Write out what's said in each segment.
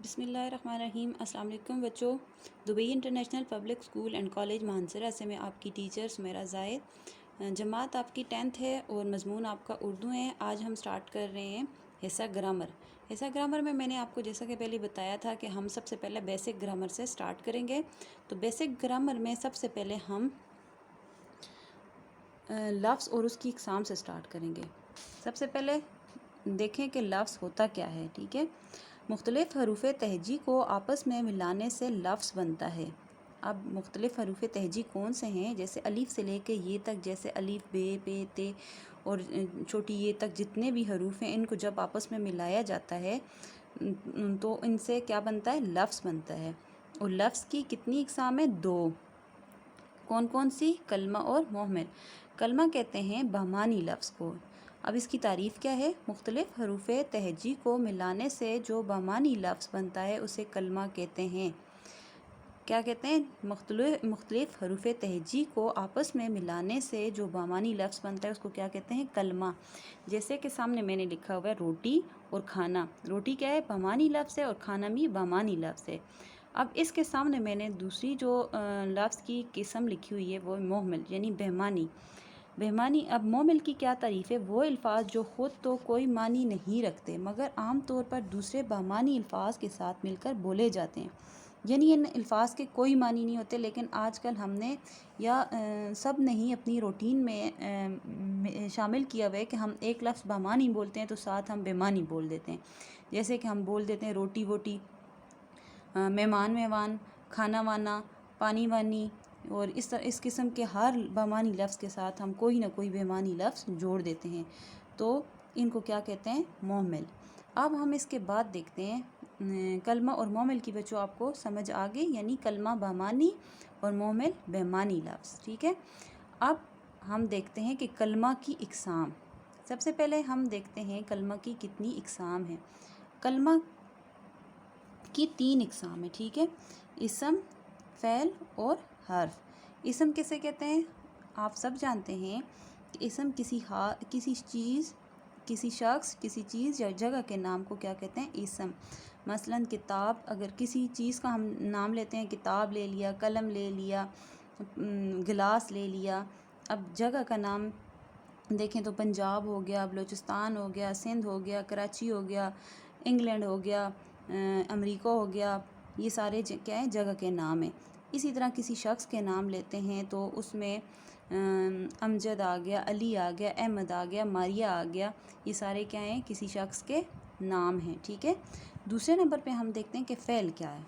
بسم اللہ الرحمن الرحیم۔ السلام علیکم بچوں۔ Dubai international public school and college Mansehra سے میں آپ کی ٹیچر سمیرہ زاہد۔ جماعت آپ کی 10th ہے اور مضمون آپ کا اردو ہے۔ آج ہم سٹارٹ کر رہے ہیں حصہ گرامر۔ حصہ گرامر میں نے آپ کو جیسا کہ پہلے بتایا تھا کہ ہم سب سے پہلے بیسک گرامر سے سٹارٹ کریں گے۔ تو بیسک گرامر میں سب سے پہلے ہم لفظ اور اس کی اقسام سے سٹارٹ کریں گے۔ سب سے پہلے دیکھیں کہ لفظ ہوتا کیا ہے، ٹھیک ہے۔ مختلف حروف تہجی کو آپس میں ملانے سے لفظ بنتا ہے۔ اب مختلف حروف تہجی کون سے ہیں؟ جیسے الف سے لے کے یہ تک، جیسے الف بے پے تے اور چھوٹی یہ تک جتنے بھی حروف ہیں، ان کو جب آپس میں ملایا جاتا ہے تو ان سے کیا بنتا ہے؟ لفظ بنتا ہے۔ اور لفظ کی کتنی اقسام ہیں؟ 2۔ کون کون سی؟ کلمہ اور محمل۔ کلمہ کہتے ہیں بہمانی لفظ کو۔ اب اس کی تعریف کیا ہے؟ مختلف حروف تہجی کو ملانے سے جو بہمانی لفظ بنتا ہے اسے کلمہ کہتے ہیں۔ کیا کہتے ہیں؟ مختلف حروف تہجی کو آپس میں ملانے سے جو بہمانی لفظ بنتا ہے اس کو کیا کہتے ہیں؟ کلمہ۔ جیسے کہ سامنے میں نے لکھا ہوا ہے روٹی اور کھانا۔ روٹی کیا ہے؟ بہمانی لفظ ہے اور کھانا بھی بہمانی لفظ ہے۔ اب اس کے سامنے میں نے دوسری جو لفظ کی قسم لکھی ہوئی ہے وہ محمل یعنی بہمانی۔ بہمانی۔ اب محمل کی کیا تعریف ہے؟ وہ الفاظ جو خود تو کوئی معنی نہیں رکھتے مگر عام طور پر دوسرے بہمانی الفاظ کے ساتھ مل کر بولے جاتے ہیں۔ یعنی ان الفاظ کے کوئی معنی نہیں ہوتے لیکن آج کل ہم نے یا سب نے ہی اپنی روٹین میں شامل کیا ہوا ہے کہ ہم ایک لفظ بہمانی بولتے ہیں تو ساتھ ہم بہمانی بول دیتے ہیں۔ جیسے کہ ہم بول دیتے ہیں روٹی ووٹی، مہمان مہوان، کھانا وانا، پانی وانی، اور اس قسم کے ہر بہمانی لفظ کے ساتھ ہم کوئی نہ کوئی بہمانی لفظ جوڑ دیتے ہیں، تو ان کو کیا کہتے ہیں؟ محمل۔ اب ہم اس کے بعد دیکھتے ہیں کلمہ اور محمل کی۔ بچوں آپ کو سمجھ آ گئی؟ یعنی کلمہ بہمانی اور محمل بہمانی لفظ، ٹھیک ہے۔ اب ہم دیکھتے ہیں کہ کلمہ کی اقسام۔ سب سے پہلے ہم دیکھتے ہیں کلمہ کی کتنی اقسام ہیں۔ کلمہ کی 3 اقسام ہیں، ٹھیک ہے۔ اسم، فعل اور حرف۔ اسم کسے کہتے ہیں؟ آپ سب جانتے ہیں کہ اسم کسی چیز، کسی شخص، کسی چیز یا جگہ کے نام کو کیا کہتے ہیں؟ اسم۔ مثلا کتاب، اگر کسی چیز کا ہم نام لیتے ہیں، کتاب لے لیا، قلم لے لیا، گلاس لے لیا۔ اب جگہ کا نام دیکھیں تو پنجاب ہو گیا، بلوچستان ہو گیا، سندھ ہو گیا، کراچی ہو گیا، انگلینڈ ہو گیا، امریکہ ہو گیا، یہ سارے کیا ہیں؟ جگہ کے نام ہیں۔ اسی طرح کسی شخص کے نام لیتے ہیں تو اس میں امجد آ گیا، علی آ گیا، احمد آ گیا، ماریہ آ گیا، یہ سارے کیا ہیں؟ کسی شخص کے نام ہیں، ٹھیک ہے۔ دوسرے نمبر پہ ہم دیکھتے ہیں کہ فعل کیا ہے۔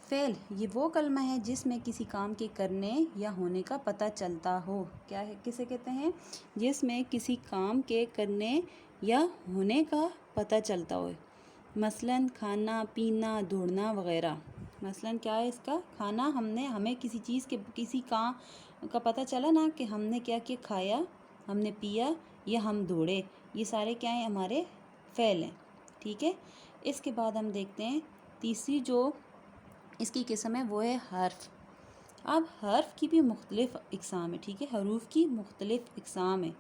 فعل یہ وہ کلمہ ہے جس میں کسی کام کے کرنے یا ہونے کا پتہ چلتا ہو۔ کیا ہے؟ کسے کہتے ہیں؟ جس میں کسی کام کے کرنے یا ہونے کا پتہ چلتا ہو۔ مثلا کھانا پینا، دوڑنا وغیرہ۔ مثلا کیا ہے اس کا؟ کھانا، ہمیں کسی چیز کے کسی کام کا پتہ چلا نا کہ ہم نے کیا کیا، کھایا، ہم نے پیا یا ہم دوڑے، یہ سارے کیا ہیں؟ ہمارے فعل ہیں، ٹھیک ہے۔ اس کے بعد ہم دیکھتے ہیں تیسری جو اس کی قسم ہے وہ ہے حرف۔ اب حرف کی بھی مختلف اقسام ہے، ٹھیک ہے۔ حروف کی مختلف اقسام ہے۔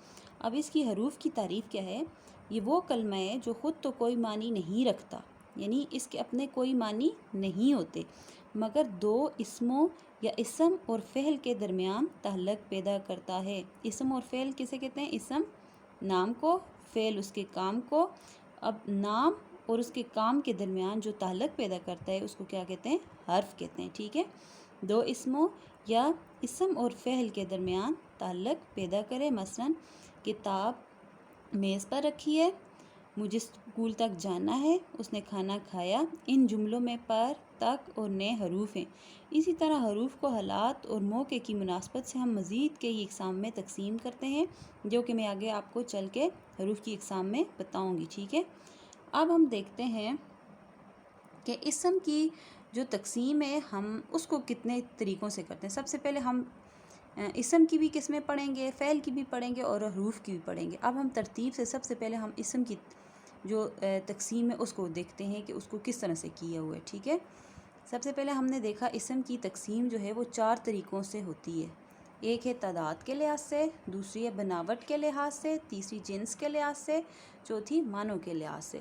اب اس کی حروف کی تعریف کیا ہے؟ یہ وہ کلمہ ہے جو خود تو کوئی معنی نہیں رکھتا، یعنی اس کے اپنے کوئی معنی نہیں ہوتے مگر 2 اسموں یا اسم اور فعل کے درمیان تعلق پیدا کرتا ہے۔ اسم اور فعل کسے کہتے ہیں؟ اسم نام کو، فعل اس کے کام کو۔ اب نام اور اس کے کام کے درمیان جو تعلق پیدا کرتا ہے اس کو کیا کہتے ہیں؟ حرف کہتے ہیں، ٹھیک ہے۔ 2 اسموں یا اسم اور فعل کے درمیان تعلق پیدا کرے۔ مثلا کتاب میز پر رکھی ہے، مجھے اسکول تک جانا ہے، اس نے کھانا کھایا۔ ان جملوں میں پر، تک اور نے حروف ہیں۔ اسی طرح حروف کو حالات اور موقع کی مناسبت سے ہم مزید کئی اقسام میں تقسیم کرتے ہیں جو کہ میں آگے آپ کو چل کے حروف کی اقسام میں بتاؤں گی، ٹھیک ہے۔ اب ہم دیکھتے ہیں کہ اسم کی جو تقسیم ہے ہم اس کو کتنے طریقوں سے کرتے ہیں۔ سب سے پہلے ہم اسم کی بھی قسمیں پڑھیں گے، فعل کی بھی پڑھیں گے اور حروف کی بھی پڑھیں گے۔ اب ہم ترتیب سے سب سے پہلے ہم اسم کی جو تقسیم ہے اس کو دیکھتے ہیں کہ اس کو کس طرح سے کیا ہوا ہے، ٹھیک ہے۔ سب سے پہلے ہم نے دیکھا اسم کی تقسیم جو ہے وہ 4 طریقوں سے ہوتی ہے۔ ایک ہے تعداد کے لحاظ سے، دوسری ہے بناوٹ کے لحاظ سے، تیسری جنس کے لحاظ سے، چوتھی معنوں کے لحاظ سے۔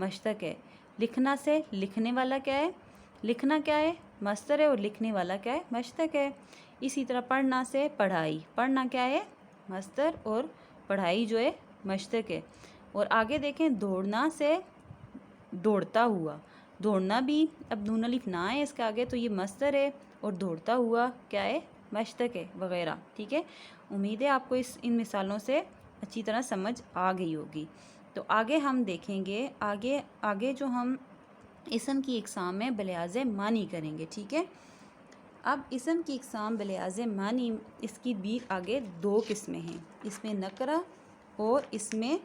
مشتق ہے. لکھنا سے لکھنے والا کیا ہے؟ لکھنا کیا ہے؟ مصدر ہے اور لکھنے والا کیا ہے؟ مشتق ہے. اسی طرح پڑھنا سے پڑھائی. پڑھنا کیا ہے؟ مصدر اور پڑھائی جو ہے مشتق ہے. اور آگے دیکھیں دوڑنا سے دوڑتا ہوا. دوڑنا بھی اب نون الف نہ ہے اس کے آگے تو یہ مصدر ہے اور دوڑتا ہوا کیا ہے؟ مشتق ہے وغیرہ. ٹھیک ہے. امید ہے آپ کو ان مثالوں سے اچھی طرح سمجھ آ گئی ہوگی. تو آگے ہم دیکھیں گے آگے جو ہم اسم کی اقسام میں بلحاظ معنی کریں گے. ٹھیک ہے. اب اسم کی اقسام بلحاظ معنی اس کی بھی آگے 2 قسمیں ہیں. اس میں نکرہ اور اس میں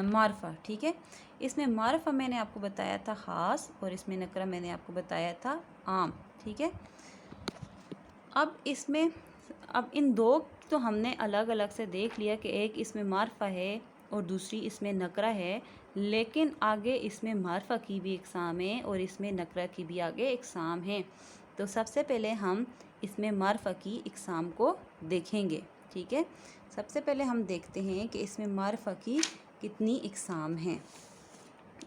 معرفہ. ٹھیک ہے. اس میں معرفہ میں نے آپ کو بتایا تھا خاص اور اس میں نکرہ میں نے آپ کو بتایا تھا عام. ٹھیک ہے. اب ان 2 تو ہم نے الگ الگ سے دیکھ لیا کہ ایک اس میں معرفہ ہے اور دوسری اس میں نکرہ ہے، لیکن آگے اس میں معرفہ کی بھی اقسام ہیں اور اس میں نکرہ کی بھی آگے اقسام ہیں. تو سب سے پہلے ہم اس میں معرفہ کی اقسام کو دیکھیں گے. ٹھیک ہے. سب سے پہلے ہم دیکھتے ہیں کہ اس میں معرفہ کی کتنی اقسام ہیں.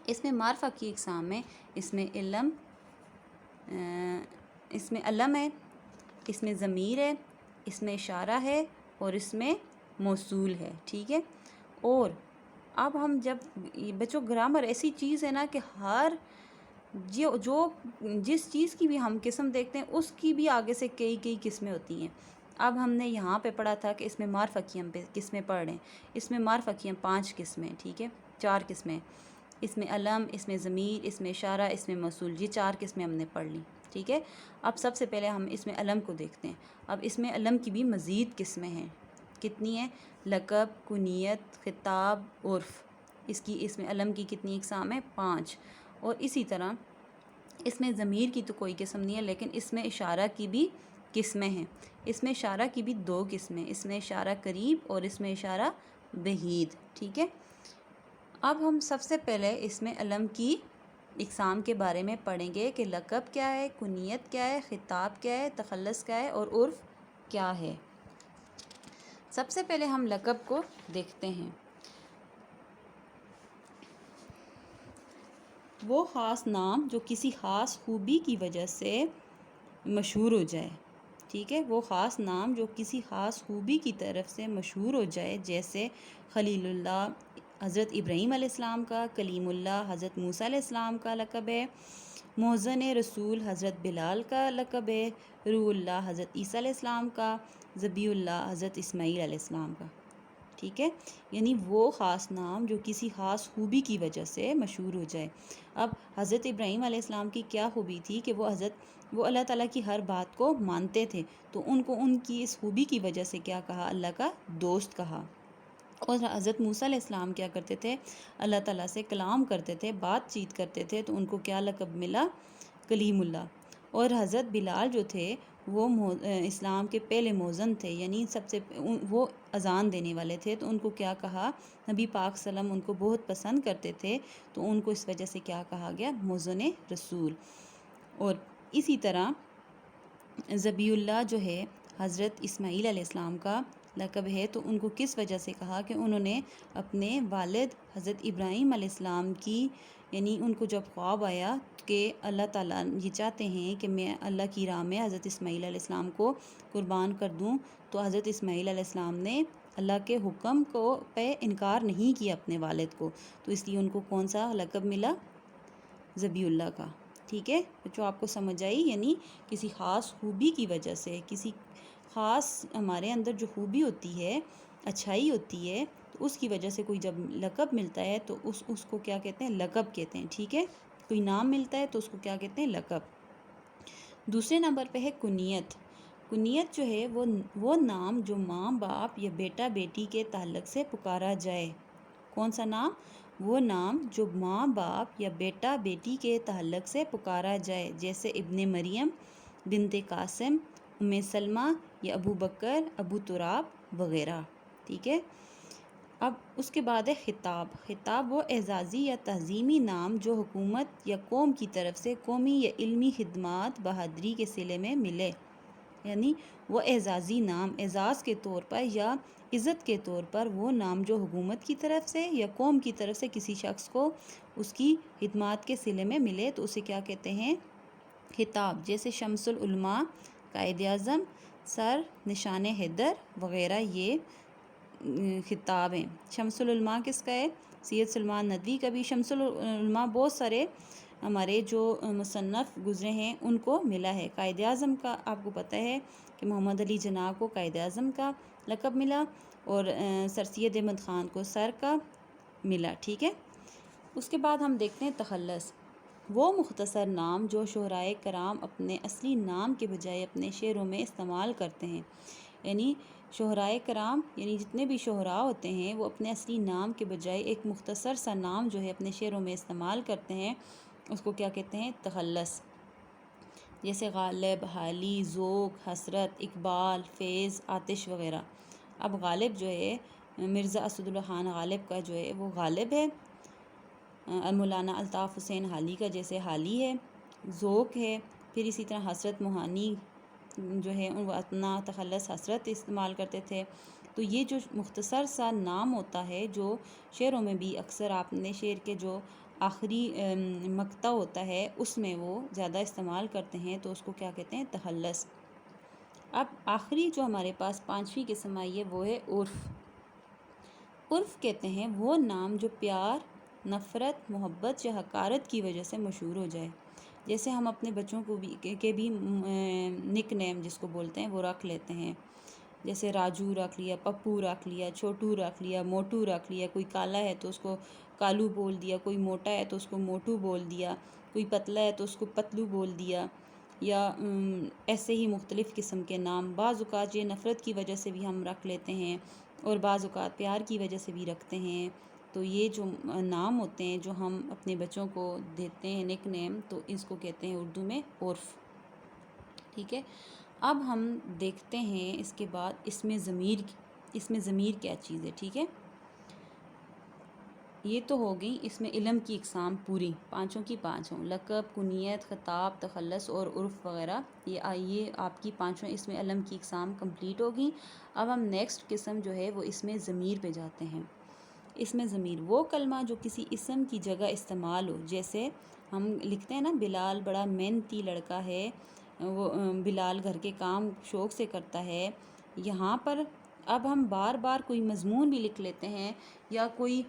اس میں معرفہ کی اقسام میں اس میں علم ہے، اس میں ضمیر ہے، اس میں اشارہ ہے اور اس میں موصول ہے. ٹھیک ہے. اور اب ہم بچوں گرامر ایسی چیز ہے نا کہ جس چیز کی بھی ہم قسم دیکھتے ہیں اس کی بھی آگے سے کئی قسمیں ہوتی ہیں. اب ہم نے یہاں پہ پڑھا تھا کہ اس میں معرفہ کی ہم قسمیں پڑھ رہے ہیں. اس میں معرفہ کی ہم 5 قسمیں. ٹھیک ہے. 4 قسمیں. اس میں علم، اس میں ضمیر، اس میں اشارہ، اس میں موصول. یہ 4 قسمیں ہم نے پڑھ لی. ٹھیک ہے. اب سب سے پہلے ہم اس میں علم کو دیکھتے ہیں. اب اس میں علم کی بھی مزید قسمیں ہیں. کتنی ہیں؟ لقب، کنیت، خطاب، عرف. اس میں علم کی کتنی اقسام ہیں؟ 5. اور اسی طرح اس میں ضمیر کی تو کوئی قسم نہیں ہے، لیکن اس میں اشارہ کی بھی قسمیں ہیں. اس میں اشارہ کی بھی 2 قسمیں. اس میں اشارہ قریب اور اس میں اشارہ بعید. ٹھیک ہے. اب ہم سب سے پہلے اس میں علم کی اقسام کے بارے میں پڑھیں گے کہ لقب کیا ہے، کنیت کیا ہے، خطاب کیا ہے، تخلص کیا ہے اور عرف کیا ہے. سب سے پہلے ہم لقب کو دیکھتے ہیں. وہ خاص نام جو کسی خاص خوبی کی وجہ سے مشہور ہو جائے. ٹھیک ہے. وہ خاص نام جو کسی خاص خوبی کی طرف سے مشہور ہو جائے، جیسے خلیل اللہ حضرت ابراہیم علیہ السلام کا، کلیم اللہ حضرت موسیٰ علیہ السلام کا لقب ہے، محزن رسول حضرت بلال کا لقب ہے، روح اللہ حضرت عیسیٰ علیہ السلام کا، ذبیح اللہ حضرت اسماعیل علیہ السلام کا. ٹھیک ہے. یعنی وہ خاص نام جو کسی خاص خوبی کی وجہ سے مشہور ہو جائے. اب حضرت ابراہیم علیہ السلام کی کیا خوبی تھی کہ وہ اللہ تعالیٰ کی ہر بات کو مانتے تھے، تو ان کو ان کی اس خوبی کی وجہ سے کیا کہا؟ اللہ کا دوست کہا. اور حضرت موسیٰ علیہ السلام کیا کرتے تھے؟ اللہ تعالیٰ سے کلام کرتے تھے، بات چیت کرتے تھے، تو ان کو کیا لقب ملا؟ کلیم اللہ. اور حضرت بلال جو تھے وہ اسلام کے پہلے مؤذن تھے، یعنی وہ اذان دینے والے تھے، تو ان کو کیا کہا؟ نبی پاک صلی اللہ علیہ وسلم ان کو بہت پسند کرتے تھے، تو ان کو اس وجہ سے کیا کہا گیا؟ محزن رسول. اور اسی طرح ذبیح اللہ جو ہے حضرت اسماعیل علیہ السلام کا لقب ہے، تو ان کو کس وجہ سے کہا؟ کہ انہوں نے اپنے والد حضرت ابراہیم علیہ السلام کی، یعنی ان کو جب خواب آیا کہ اللہ تعالیٰ یہ چاہتے ہیں کہ میں اللہ کی راہ میں حضرت اسماعیل علیہ السلام کو قربان کر دوں، تو حضرت اسماعیل علیہ السلام نے اللہ کے حکم پہ انکار نہیں کیا اپنے والد کو، تو اس لیے ان کو کون سا لقب ملا؟ ذبیح اللہ کا. ٹھیک ہے. جو آپ کو سمجھ آئی، یعنی کسی خاص خوبی کی وجہ سے، کسی خاص ہمارے اندر جو خوبی ہوتی ہے، اچھائی ہوتی ہے، تو اس کی وجہ سے کوئی جب لقب ملتا ہے تو اس کو کیا کہتے ہیں؟ لقب کہتے ہیں. ٹھیک ہے. کوئی نام ملتا ہے تو اس کو کیا کہتے ہیں؟ لقب. دوسرے نمبر پہ ہے کنیت. کنیت جو ہے وہ نام جو ماں باپ یا بیٹا بیٹی کے تعلق سے پکارا جائے. کون سا نام؟ وہ نام جو ماں باپ یا بیٹا بیٹی کے تعلق سے پکارا جائے، جیسے ابن مریم، بنت قاسم، سلمہ یا ابو بکر، ابو تراب وغیرہ. ٹھیک ہے. اب اس کے بعد ہے خطاب. خطاب وہ اعزازی یا تعظیمی نام جو حکومت یا قوم کی طرف سے قومی یا علمی خدمات بہادری کے صلے میں ملے. یعنی وہ اعزازی نام اعزاز کے طور پر یا عزت کے طور پر وہ نام جو حکومت کی طرف سے یا قوم کی طرف سے کسی شخص کو اس کی خدمات کے صلے میں ملے تو اسے کیا کہتے ہیں؟ خطاب. جیسے شمس العلماء قائد اعظم، سر، نشان حیدر وغیرہ یہ خطاب ہیں. شمس العلماء کس کا ہے؟ سید سلمان ندوی کا بھی. شمس العلماء بہت سارے ہمارے جو مصنف گزرے ہیں ان کو ملا ہے. قائد اعظم کا آپ کو پتہ ہے کہ محمد علی جناح کو قائد اعظم کا لقب ملا اور سر سید احمد خان کو سر کا ملا. ٹھیک ہے. اس کے بعد ہم دیکھتے ہیں تخلص. وہ مختصر نام جو شعرائے کرام اپنے اصلی نام کے بجائے اپنے شعروں میں استعمال کرتے ہیں. یعنی شعرائے کرام یعنی جتنے بھی شعراء ہوتے ہیں وہ اپنے اصلی نام کے بجائے ایک مختصر سا نام جو ہے اپنے شعروں میں استعمال کرتے ہیں، اس کو کیا کہتے ہیں؟ تخلص. جیسے غالب، حالی، ذوق، حسرت، اقبال، فیض، آتش وغیرہ. اب غالب جو ہے مرزا اسد اللہ خان غالب کا جو ہے وہ غالب ہے. مولانا الطاف حسین حالی کا جیسے حالی ہے. ذوق ہے. پھر اسی طرح حسرت موہانی جو ہے وہ اپنا تخلص حسرت استعمال کرتے تھے. تو یہ جو مختصر سا نام ہوتا ہے جو شعروں میں بھی اکثر آپ نے شعر کے جو آخری مقطع ہوتا ہے اس میں وہ زیادہ استعمال کرتے ہیں تو اس کو کیا کہتے ہیں؟ تخلص. اب آخری جو ہمارے پاس پانچویں قسم آئی ہے وہ ہے عرف. عرف کہتے ہیں وہ نام جو پیار، نفرت، محبت یا حقارت کی وجہ سے مشہور ہو جائے. جیسے ہم اپنے بچوں کو بھی نک نیم جس کو بولتے ہیں وہ رکھ لیتے ہیں. جیسے راجو رکھ لیا، پپو رکھ لیا، چھوٹو رکھ لیا، موٹو رکھ لیا. کوئی کالا ہے تو اس کو کالو بول دیا، کوئی موٹا ہے تو اس کو موٹو بول دیا، کوئی پتلا ہے تو اس کو پتلو بول دیا، یا ایسے ہی مختلف قسم کے نام. بعض اوقات یہ نفرت کی وجہ سے بھی ہم رکھ لیتے ہیں اور بعض اوقات پیار کی وجہ سے بھی رکھتے ہیں. تو یہ جو نام ہوتے ہیں جو ہم اپنے بچوں کو دیتے ہیں نک نیم تو اس کو کہتے ہیں اردو میں عرف. ٹھیک ہے. اب ہم دیکھتے ہیں اس کے بعد اس میں ضمیر کیا چیز ہے. ٹھیک ہے. یہ تو ہو گئی اس میں علم کی اقسام پوری، پانچوں کی پانچوں: لقب، کنیت، خطاب، تخلص اور عرف وغیرہ. یہ آپ کی پانچوں اس میں علم کی اقسام کمپلیٹ ہو گئی. اب ہم نیکسٹ قسم جو ہے وہ اس میں ضمیر پہ جاتے ہیں. اس میں ضمیر وہ کلمہ جو کسی اسم کی جگہ استعمال ہو. جیسے ہم لکھتے ہیں نا بلال بڑا محنتی لڑکا ہے، وہ بلال گھر کے کام شوق سے کرتا ہے. یہاں پر اب ہم بار بار کوئی مضمون بھی لکھ لیتے ہیں یا کوئی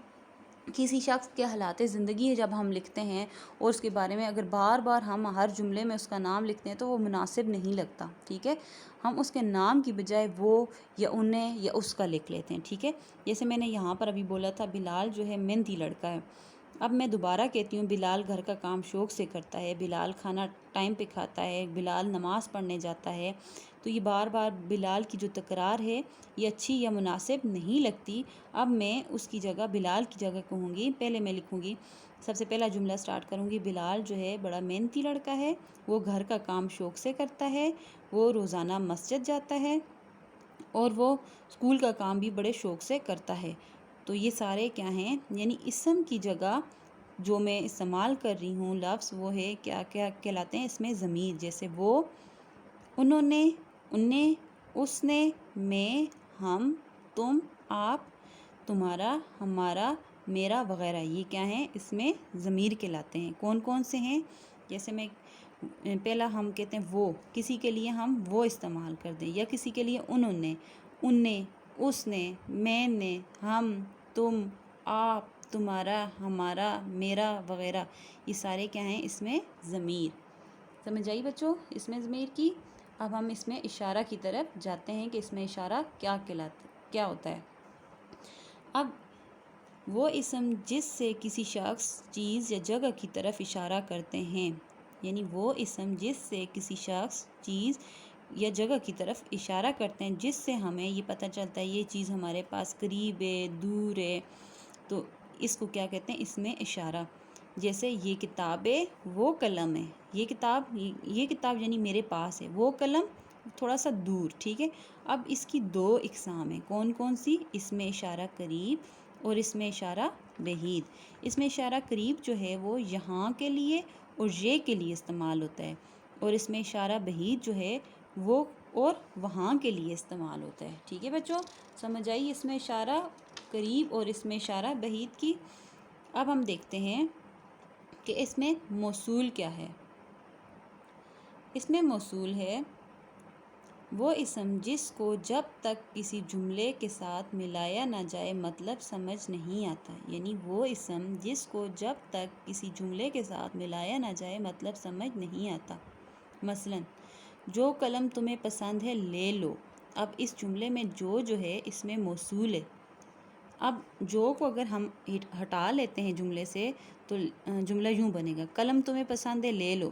کسی شخص کے حالات زندگی ہے جب ہم لکھتے ہیں اور اس کے بارے میں اگر بار بار ہم ہر جملے میں اس کا نام لکھتے ہیں تو وہ مناسب نہیں لگتا. ٹھیک ہے. ہم اس کے نام کی بجائے وہ یا انہیں یا اس کا لکھ لیتے ہیں. ٹھیک ہے. جیسے میں نے یہاں پر ابھی بولا تھا بلال جو ہے محنتی لڑکا ہے. اب میں دوبارہ کہتی ہوں بلال گھر کا کام شوق سے کرتا ہے، بلال کھانا ٹائم پہ کھاتا ہے، بلال نماز پڑھنے جاتا ہے. تو یہ بار بار بلال کی جو تکرار ہے یہ اچھی یا مناسب نہیں لگتی. اب میں اس کی جگہ بلال کی جگہ کہوں گی، پہلے میں لکھوں گی، سب سے پہلا جملہ سٹارٹ کروں گی بلال جو ہے بڑا محنتی لڑکا ہے، وہ گھر کا کام شوق سے کرتا ہے، وہ روزانہ مسجد جاتا ہے اور وہ اسکول کا کام بھی بڑے شوق سے کرتا ہے. تو یہ سارے کیا ہیں؟ یعنی اسم کی جگہ جو میں استعمال کر رہی ہوں لفظ وہ ہے کیا کہلاتے ہیں اس میں ضمیر. جیسے وہ، انہوں نے، انہیں، اس نے، میں، ہم، تم، آپ، تمہارا، ہمارا، میرا وغیرہ. یہ کیا ہیں؟ اس میں ضمیر کہلاتے ہیں. کون کون سے ہیں؟ جیسے میں پہلا ہم کہتے ہیں وہ، کسی کے لیے ہم وہ استعمال کر دیں، یا کسی کے لیے انہوں نے، ان نے، اس نے، میں نے، ہم، تم، آپ، تمہارا، ہمارا، میرا وغیرہ. یہ سارے کیا ہیں؟ اس میں ضمیر. سمجھ آئی بچوں اس میں ضمیر کی؟ اب ہم اس میں اشارہ کی طرف جاتے ہیں کہ اس میں اشارہ کیا ہوتا ہے. اب وہ اسم جس سے کسی شخص، چیز یا جگہ کی طرف اشارہ کرتے ہیں. یعنی وہ اسم جس سے کسی شخص، چیز یا جگہ کی طرف اشارہ کرتے ہیں جس سے ہمیں یہ پتہ چلتا ہے یہ چیز ہمارے پاس قریب ہے، دور ہے، تو اس کو کیا کہتے ہیں؟ اس میں اشارہ. جیسے یہ کتاب ہے، وہ قلم ہے. یہ کتاب یعنی میرے پاس ہے، وہ قلم تھوڑا سا دور. ٹھیک ہے. اب اس کی دو اقسام ہیں. کون کون سی؟ اس میں اشارہ قریب اور اس میں اشارہ بعید. اس میں اشارہ قریب جو ہے وہ یہاں کے لیے اور یہ کے لیے استعمال ہوتا ہے، اور اس میں اشارہ بعید جو ہے وہ اور وہاں کے لیے استعمال ہوتا ہے. ٹھیک ہے بچوں، سمجھ آئی اس میں اشارہ قریب اور اس میں اشارہ بعید کی. اب ہم دیکھتے ہیں کہ اس میں موصول کیا ہے. اس میں موصول ہے وہ اسم جس کو جب تک کسی جملے کے ساتھ ملایا نہ جائے مطلب سمجھ نہیں آتا. یعنی وہ اسم جس کو جب تک کسی جملے کے ساتھ ملایا نہ جائے مطلب سمجھ نہیں آتا. مثلا جو قلم تمہیں پسند ہے لے لو. اب اس جملے میں جو ہے اس میں موصول ہے. اب جو کو اگر ہم ہٹا لیتے ہیں جملے سے تو جملہ یوں بنے گا، قلم تمہیں پسند ہے لے لو.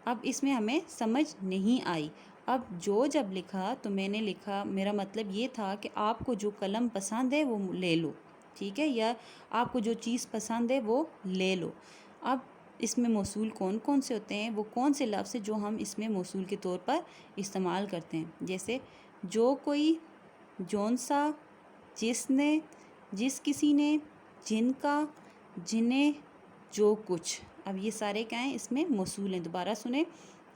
اب اس میں ہمیں سمجھ نہیں آئی. اب جو جب لکھا تو میں نے لکھا، میرا مطلب یہ تھا کہ آپ کو جو قلم پسند ہے وہ لے لو. ٹھیک ہے، یا آپ کو جو چیز پسند ہے وہ لے لو. اب اس میں موصول کون کون سے ہوتے ہیں، وہ کون سے لفظ ہیں جو ہم اس میں موصول کے طور پر استعمال کرتے ہیں. جیسے جو کوئی، جون سا، جس نے، جس کسی نے، جن کا، جنہیں، جو کچھ. اب یہ سارے کیا ہیں، اس میں موصول ہیں. دوبارہ سنیں،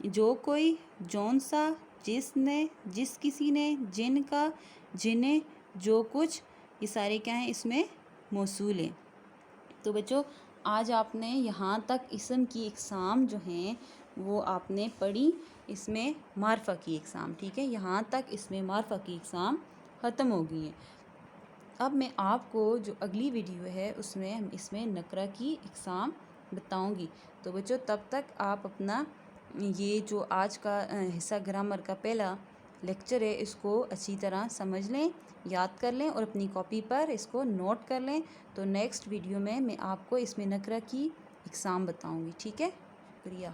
جو کوئی، جون سا، جس نے، جس کسی نے، جن کا، جنہیں، جو کچھ، یہ سارے کیا ہیں، اس میں موصول ہیں. تو بچوں آج آپ نے یہاں تک اسم کی اقسام جو ہیں وہ آپ نے پڑھی. اس میں معرفہ کی اقسام. ٹھیک ہے، یہاں تک اس میں معرفہ کی اقسام ختم ہو گئی ہیں. اب میں آپ کو جو اگلی ویڈیو ہے اس میں نکرہ کی اقسام بتاؤں گی. تو بچوں تب تک آپ اپنا یہ جو آج کا حصہ گرامر کا پہلا لیکچر ہے اس کو اچھی طرح سمجھ لیں، یاد کر لیں اور اپنی کاپی پر اس کو نوٹ کر لیں. تو نیکسٹ ویڈیو میں آپ کو اس میں نکرہ کی اقسام بتاؤں گی. ٹھیک ہے، شکریہ.